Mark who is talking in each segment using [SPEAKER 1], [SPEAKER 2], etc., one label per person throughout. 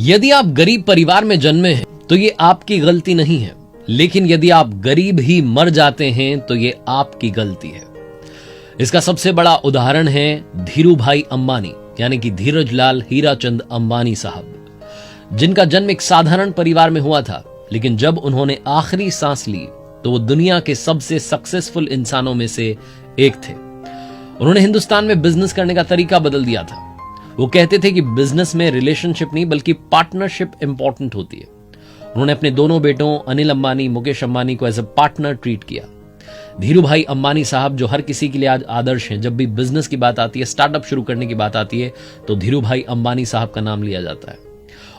[SPEAKER 1] यदि आप गरीब परिवार में जन्मे हैं तो ये आपकी गलती नहीं है, लेकिन यदि आप गरीब ही मर जाते हैं तो ये आपकी गलती है। इसका सबसे बड़ा उदाहरण है धीरूभाई अंबानी यानी कि धीरज लाल हीराचंद अंबानी साहब, जिनका जन्म एक साधारण परिवार में हुआ था, लेकिन जब उन्होंने आखिरी सांस ली तो वो दुनिया के सबसे सक्सेसफुल इंसानों में से एक थे। उन्होंने हिंदुस्तान में बिजनेस करने का तरीका बदल दिया था। वो कहते थे कि बिजनेस में रिलेशनशिप नहीं बल्कि पार्टनरशिप इंपॉर्टेंट होती है। उन्होंने अपने दोनों बेटों अनिल अंबानी, मुकेश अंबानी को एज ए पार्टनर ट्रीट किया। धीरूभाई अंबानी साहब जो हर किसी के लिए आज आदर्श हैं, जब भी बिजनेस की बात आती है, स्टार्टअप शुरू करने की बात आती है तो धीरूभाई अंबानी साहब का नाम लिया जाता है।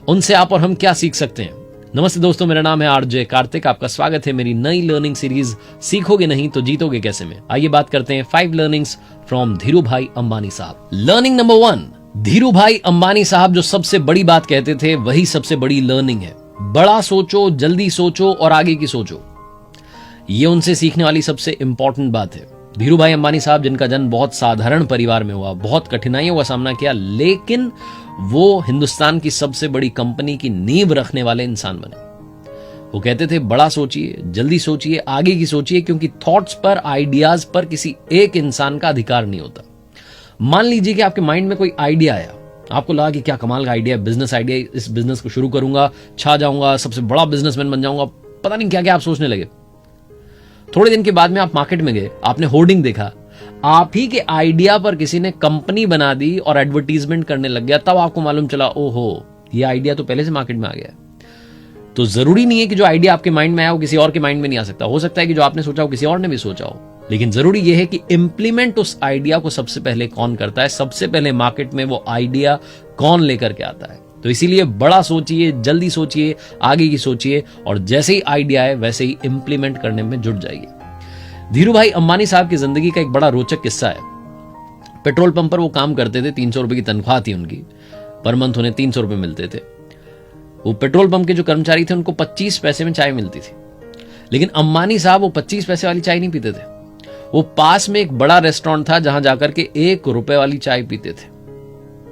[SPEAKER 1] उनसे आप और हम क्या सीख सकते हैं? नमस्ते दोस्तों, मेरा नाम है आरजे कार्तिक। आपका स्वागत है मेरी नई लर्निंग सीरीज सीखोगे नहीं तो जीतोगे कैसे में। आइए बात करते हैं 5 लर्निंग्स फ्रॉम धीरूभाई अंबानी साहब। लर्निंग नंबर 1, धीरूभाई अंबानी साहब जो सबसे बड़ी बात कहते थे वही सबसे बड़ी लर्निंग है। बड़ा सोचो, जल्दी सोचो और आगे की सोचो। ये उनसे सीखने वाली सबसे इंपॉर्टेंट बात है। धीरूभाई अंबानी साहब जिनका जन्म बहुत साधारण परिवार में हुआ, बहुत कठिनाइयों का सामना किया, लेकिन वो हिंदुस्तान की सबसे बड़ी कंपनी की नींव रखने वाले इंसान बने। वो कहते थे बड़ा सोचिए, जल्दी सोचिए, आगे की सोचिए, क्योंकि थॉट्स पर, आइडियाज पर किसी एक इंसान का अधिकार नहीं होता। मान लीजिए कि आपके माइंड में कोई आइडिया आया, आपको लगा कि क्या कमाल का आइडिया है, बिजनेस आइडिया, इस बिजनेस को शुरू करूंगा, छा जाऊंगा, सबसे बड़ा बिजनेसमैन बन जाऊंगा, पता नहीं क्या क्या आप सोचने लगे। थोड़े दिन के बाद में आप मार्केट में गए, आपने होर्डिंग देखा, आप ही के आइडिया पर किसी ने कंपनी बना दी और एडवर्टीजमेंट करने लग गया। तब आपको मालूम चला, ओहो, ये आइडिया तो पहले से मार्केट में आ गया। तो जरूरी नहीं है कि जो आइडिया आपके माइंड में आया वो किसी और के माइंड में नहीं आ सकता। हो सकता है कि जो आपने सोचा वो किसी और ने भी सोचा हो, लेकिन जरूरी यह है कि इंप्लीमेंट उस आइडिया को सबसे पहले कौन करता है, सबसे पहले मार्केट में वो आइडिया कौन लेकर के आता है। तो इसीलिए बड़ा सोचिए, जल्दी सोचिए, आगे की सोचिए और जैसे ही आइडिया है वैसे ही इंप्लीमेंट करने में जुट जाइए। धीरूभाई अंबानी साहब की जिंदगी का एक बड़ा रोचक किस्सा है। पेट्रोल पंप पर वो काम करते थे, 300 रुपए की तनख्वाह थी उनकी, पर मंथ उन्हें 300 रुपए मिलते थे। वो पेट्रोल पंप के जो कर्मचारी थे उनको 25 पैसे में चाय मिलती थी, लेकिन अंबानी साहब वो 25 पैसे वाली चाय नहीं पीते थे। वो पास में एक बड़ा रेस्टोरेंट था जहां जाकर के 1 रुपए वाली चाय पीते थे।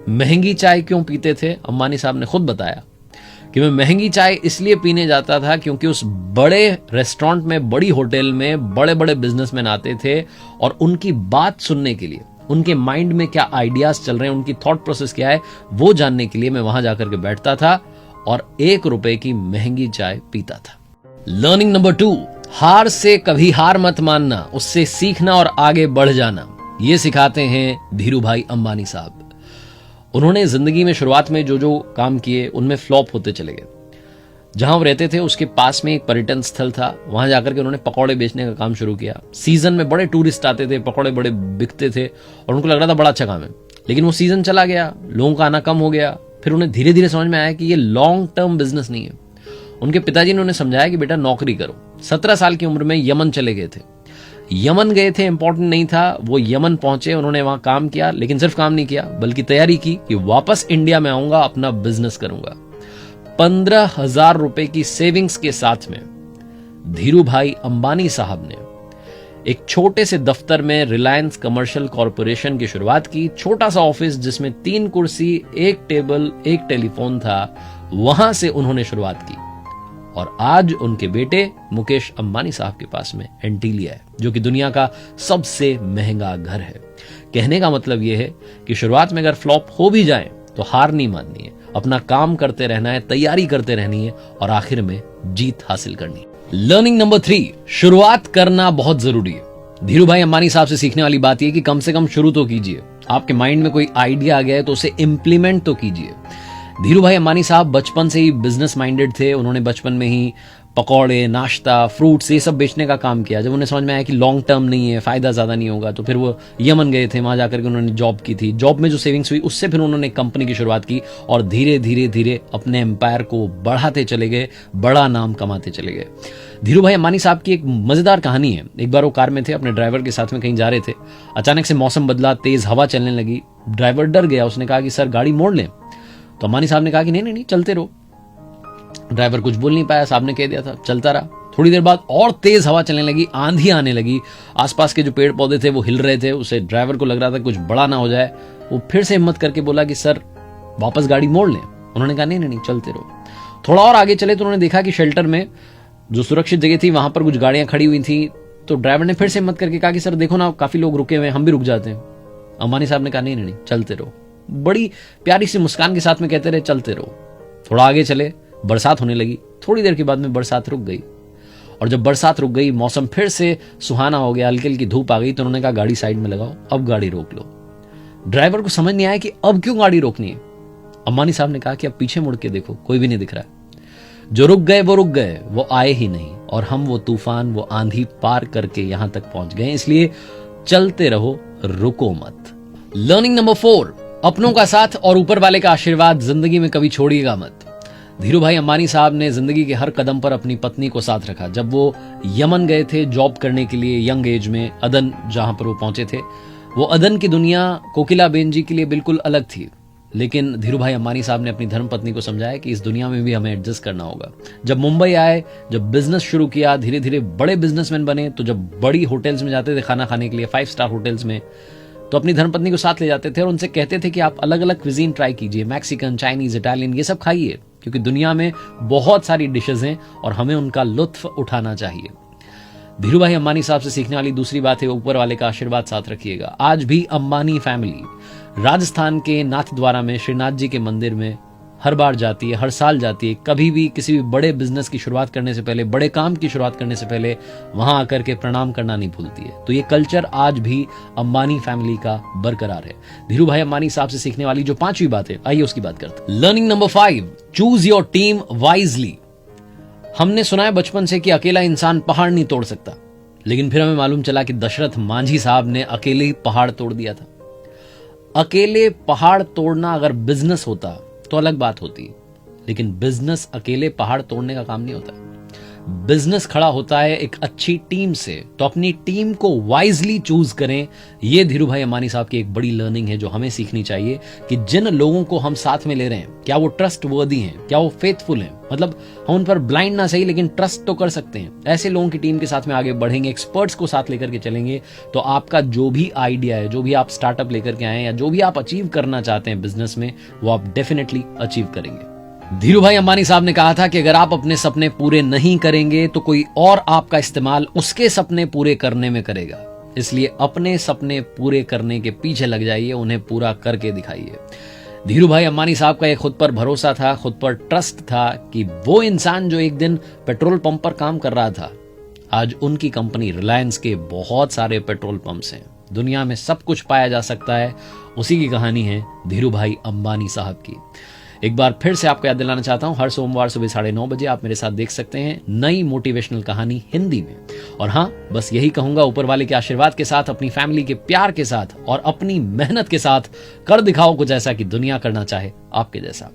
[SPEAKER 1] महंगी चाय क्यों पीते थे? अंबानी साहब ने खुद बताया कि मैं महंगी चाय इसलिए पीने जाता था क्योंकि उस बड़े रेस्टोरेंट में, बड़ी होटल में बड़े बड़े बिजनेसमैन आते थे और उनकी बात सुनने के लिए, उनके माइंड में क्या आइडियाज चल रहे हैं, उनकी थॉट प्रोसेस क्या है, वो जानने के लिए मैं वहां जाकर के बैठता था और 1 रुपए की महंगी चाय पीता था। लर्निंग नंबर 2, हार से कभी हार मत मानना, उससे सीखना और आगे बढ़ जाना। ये सिखाते हैं धीरूभाई अंबानी साहब। उन्होंने जिंदगी में शुरुआत में जो जो काम किए उनमें फ्लॉप होते चले गए। जहां वो रहते थे उसके पास में एक पर्यटन स्थल था, वहां जाकर के उन्होंने पकौड़े बेचने का काम शुरू किया। सीजन में बड़े टूरिस्ट आते थे, पकौड़े बड़े बिकते थे और उनको लग रहा था बड़ा अच्छा काम है, लेकिन वो सीजन चला गया, लोगों का आना कम हो गया। फिर उन्हें धीरे धीरे समझ में आया कि ये लॉन्ग टर्म बिजनेस नहीं है। उनके पिताजी ने उन्हें समझाया कि बेटा नौकरी करो। 17 साल की उम्र में यमन चले गए थे। यमन गए थे, इंपॉर्टेंट नहीं था, वो यमन पहुंचे, उन्होंने वहां काम किया, लेकिन सिर्फ काम नहीं किया बल्कि तैयारी की कि वापस इंडिया में आऊंगा, अपना बिजनेस करूंगा। 15,000 रुपए की सेविंग्स के साथ में धीरूभाई अंबानी साहब ने एक छोटे से दफ्तर में रिलायंस कमर्शियल कॉरपोरेशन की शुरुआत की। छोटा सा ऑफिस जिसमें 3 कुर्सी, 1 टेबल, 1 टेलीफोन था, वहां से उन्होंने शुरुआत की और आज उनके बेटे मुकेश अंबानी साहब के पास में एंटीलिया है, जो कि दुनिया का सबसे महंगा घर है। कहने का मतलब यह है कि शुरुआत में अगर फ्लॉप हो भी जाए तो हार नहीं माननी है, अपना काम करते रहना है, तैयारी करते रहनी है और आखिर में जीत हासिल करनी है। लर्निंग नंबर 3, शुरुआत करना बहुत जरूरी है। धीरूभाई अंबानी साहब से सीखने वाली बात यह कि कम से कम शुरू तो कीजिए। आपके माइंड में कोई आइडिया आ गया है तो उसे इंप्लीमेंट तो कीजिए। धीरूभाई अंबानी साहब बचपन से ही बिजनेस माइंडेड थे। उन्होंने बचपन में ही पकौड़े, नाश्ता, फ्रूट्स ये सब बेचने का काम किया। जब उन्हें समझ में आया कि लॉन्ग टर्म नहीं है, फायदा ज्यादा नहीं होगा, तो फिर वो यमन गए थे, वहां जाकर के उन्होंने जॉब की थी। जॉब में जो सेविंग्स हुई उससे फिर उन्होंने कंपनी की शुरुआत की और धीरे धीरे धीरे अपने एम्पायर को बढ़ाते चले गए, बड़ा नाम कमाते चले गए। धीरूभाई अंबानी साहब की एक मजेदार कहानी है। एक बार वो कार में थे, अपने ड्राइवर के साथ में कहीं जा रहे थे। अचानक से मौसम बदला, तेज हवा चलने लगी। ड्राइवर डर गया, उसने कहा कि सर गाड़ी मोड़ लें। तो अंबानी साहब ने कहा कि नहीं नहीं नहीं, चलते रहो। ड्राइवर कुछ बोल नहीं पाया, साहब ने कह दिया था, चलता रहा। थोड़ी देर बाद और तेज हवा चलने लगी, आंधी आने लगी, आसपास के जो पेड़ पौधे थे वो हिल रहे थे। उसे ड्राइवर को लग रहा था कुछ बड़ा ना हो जाए। वो फिर से हिम्मत करके बोला कि सर वापस गाड़ी मोड़ लें। उन्होंने कहा नहीं नहीं नहीं, चलते रहो। थोड़ा और आगे चले तो उन्होंने देखा कि शेल्टर में जो सुरक्षित जगह थी वहां पर कुछ गाड़ियां खड़ी हुई थी। तो ड्राइवर ने फिर से हिम्मत करके कहा कि सर देखो ना, काफी लोग रुके हुए हैं, हम भी रुक जाते हैं। अंबानी साहब ने कहा नहीं नहीं नहीं, चलते रहो। बड़ी प्यारी सी मुस्कान के साथ में कहते रहे चलते रहो। थोड़ा आगे चले, बरसात होने लगी। थोड़ी देर के बाद में बरसात रुक गई, और जब बरसात रुक गई, मौसम फिर से सुहाना हो गया, हल्की हल्की धूप आ गई। तो उन्होंने कहा गाड़ी साइड में लगाओ, अब गाड़ी रोक लो। ड्राइवर को समझ नहीं आया कि अब क्यों गाड़ी रोकनी है। अंबानी साहब ने कहा कि अब पीछे मुड़ के देखो, कोई भी नहीं दिख रहा है। जो रुक गए वो रुक गए, वो आए ही नहीं, और हम वो तूफान, वो आंधी पार करके यहां तक पहुंच गए। इसलिए चलते रहो, रुको मत। लर्निंग नंबर 4, अपनों का साथ और ऊपर वाले का आशीर्वाद जिंदगी में कभी छोड़िएगा मत। धीरू भाई अंबानी साहब ने जिंदगी के हर कदम पर अपनी पत्नी को साथ रखा। जब वो यमन गए थे जॉब करने के लिए यंग एज में, अदन जहां पर वो पहुंचे थे, वो अदन की दुनिया कोकिलाबेन जी के लिए बिल्कुल अलग थी। लेकिन धीरू भाई अंबानी साहब ने अपनी धर्मपत्नी को समझाया कि इस दुनिया में भी हमें एडजस्ट करना होगा। जब मुंबई आए, जब बिजनेस शुरू किया, धीरे धीरे बड़े बिजनेसमैन बने, तो जब बड़ी होटल्स में जाते थे खाना खाने के लिए, 5 स्टार होटल्स में, तो अपनी धर्मपत्नी को साथ ले जाते थे और उनसे कहते थे कि आप अलग अलग क्विजीन ट्राई कीजिए, मैक्सिकन, चाइनीज, इटालियन, ये सब खाइए, क्योंकि दुनिया में बहुत सारी डिशेज हैं और हमें उनका लुत्फ उठाना चाहिए। धीरू भाई अंबानी साहब से सीखने वाली दूसरी बात है, ऊपर वाले का आशीर्वाद साथ रखिएगा। आज भी अंबानी फैमिली राजस्थान के नाथद्वारा में श्रीनाथ जी के मंदिर में हर बार जाती है, हर साल जाती है। कभी भी किसी भी बड़े बिजनेस की शुरुआत करने से पहले, बड़े काम की शुरुआत करने से पहले वहां आकर के प्रणाम करना नहीं भूलती है। तो ये कल्चर आज भी अंबानी फैमिली का बरकरार है। धीरू भाई अंबानी साहब से सीखने वाली जो 5वीं बात है, आइए उसकी बात करते हैं। Learning number 5, choose your team wisely. हमने सुना है बचपन से कि अकेला इंसान पहाड़ नहीं तोड़ सकता, लेकिन फिर हमें मालूम चला कि दशरथ मांझी साहब ने अकेले ही पहाड़ तोड़ दिया था। अकेले पहाड़ तोड़ना अगर बिजनेस होता तो अलग बात होती, लेकिन बिजनेस अकेले पहाड़ तोड़ने का काम नहीं होता। बिजनेस खड़ा होता है एक अच्छी टीम से। तो अपनी टीम को वाइजली चूज करें। यह धीरू भाई अंबानी साहब की एक बड़ी लर्निंग है जो हमें सीखनी चाहिए कि जिन लोगों को हम साथ में ले रहे हैं, क्या वो ट्रस्ट वर्दी हैं, क्या वो फेथफुल हैं। मतलब हम उन पर ब्लाइंड ना सही, लेकिन ट्रस्ट तो कर सकते हैं। ऐसे लोगों की टीम के साथ में आगे बढ़ेंगे, एक्सपर्ट्स को साथ लेकर के चलेंगे, तो आपका जो भी आइडिया है, जो भी आप स्टार्टअप लेकर के आए हैं, या जो भी आप अचीव करना चाहते हैं बिजनेस में, वो आप डेफिनेटली अचीव करेंगे। धीरू भाई अंबानी साहब ने कहा था कि अगर आप अपने सपने पूरे नहीं करेंगे तो कोई और आपका इस्तेमाल उसके सपने पूरे करने में करेगा। इसलिए अपने सपने पूरे करने के पीछे लग जाइए, उन्हें पूरा करके दिखाइए। धीरू भाई अंबानी साहब का एक खुद पर भरोसा था, खुद पर ट्रस्ट था कि वो इंसान जो एक दिन पेट्रोल पंप पर काम कर रहा था, आज उनकी कंपनी रिलायंस के बहुत सारे पेट्रोल पंप्स हैं। दुनिया में सब कुछ पाया जा सकता है, उसी की कहानी है धीरू भाई अंबानी साहब की। एक बार फिर से आपको याद दिलाना चाहता हूं, हर सोमवार सुबह 9:30 बजे आप मेरे साथ देख सकते हैं नई मोटिवेशनल कहानी हिंदी में। और हाँ, बस यही कहूंगा, ऊपर वाले के आशीर्वाद के साथ, अपनी फैमिली के प्यार के साथ और अपनी मेहनत के साथ कर दिखाओ कुछ ऐसा कि दुनिया करना चाहे आपके जैसा।